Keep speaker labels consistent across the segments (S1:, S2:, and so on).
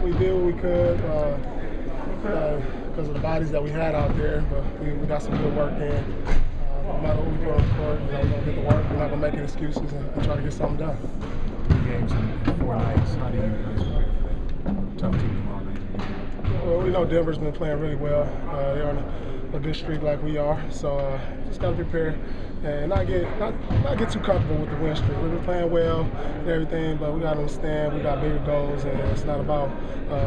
S1: we did what we could because of the bodies that we had out there, but we got some good work in. No matter what we do on the court, we're going to get to work. We're not going to make any excuses and try to get something done.
S2: 3 games in 4 nights. How do you guys prepare for that? Tough team tomorrow night.
S1: Well, we know Denver's been playing really well. They're on a good streak like we are, so just got to prepare and not get too comfortable with the win streak. We've been playing well and everything, but we got to understand we got bigger goals, and it's not about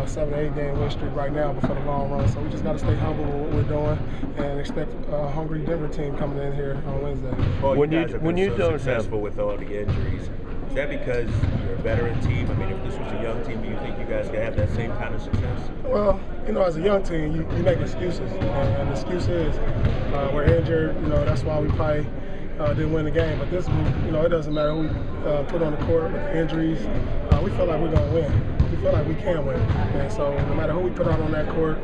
S1: 7 or 8 game win streak right now, but for the long run. So we just got to stay humble with what we're doing and expect a hungry Denver team coming in here on Wednesday.
S3: Well, when you don't successful with all the injuries, is that because you're a veteran team? I mean, if this was a young team, do you think you guys could have that same kind of success?
S1: Well, as a young team, you make excuses, and the excuse is we're injured. That's why we probably didn't win the game. But this group, it doesn't matter who we put on the court with the injuries. We feel like we're going to win. We feel like we can win, and so no matter who we put out on that court,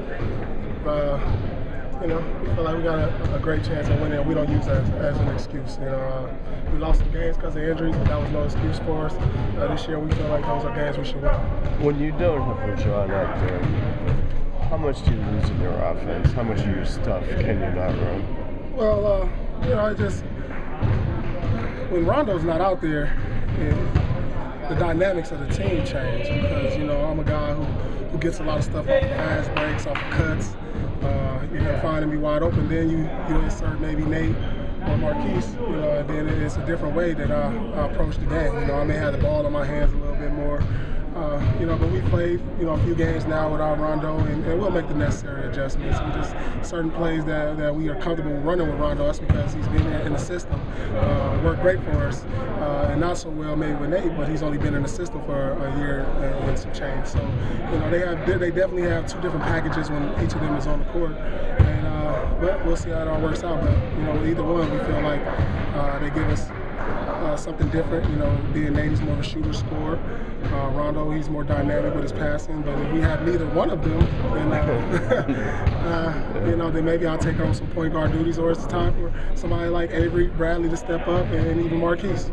S1: we feel like we got a great chance of winning, and we don't use that as an excuse. We lost some games because of injuries, but that was no excuse for us. This year, we feel like those are games we should win.
S4: When you don't have John out there, how much do you lose in your offense? How much of your stuff can you not run?
S1: Well, when Rondo's not out there, the dynamics of the team change because, I'm a guy who gets a lot of stuff off the fast breaks, off the cuts. You're finding me wide open, then you insert maybe Nate or Marquise, and then it's a different way that I approach the game. I may have the ball in my hands a little bit more. But we played, a few games now without Rondo, and we'll make the necessary adjustments. We just certain plays that we are comfortable running with Rondo. That's because he's been in the system, worked great for us, and not so well maybe with Nate, but he's only been in the system for a year and some change. So, they definitely have 2 different packages when each of them is on the court, but we'll see how it all works out. But with either one, we feel like they give us something different. Being Nate, he's more of a shooter, scorer. Rondo, he's more dynamic with his passing. But if we have neither one of them, then then maybe I'll take on some point guard duties, or it's time for somebody like Avery Bradley to step up, and even Marquise.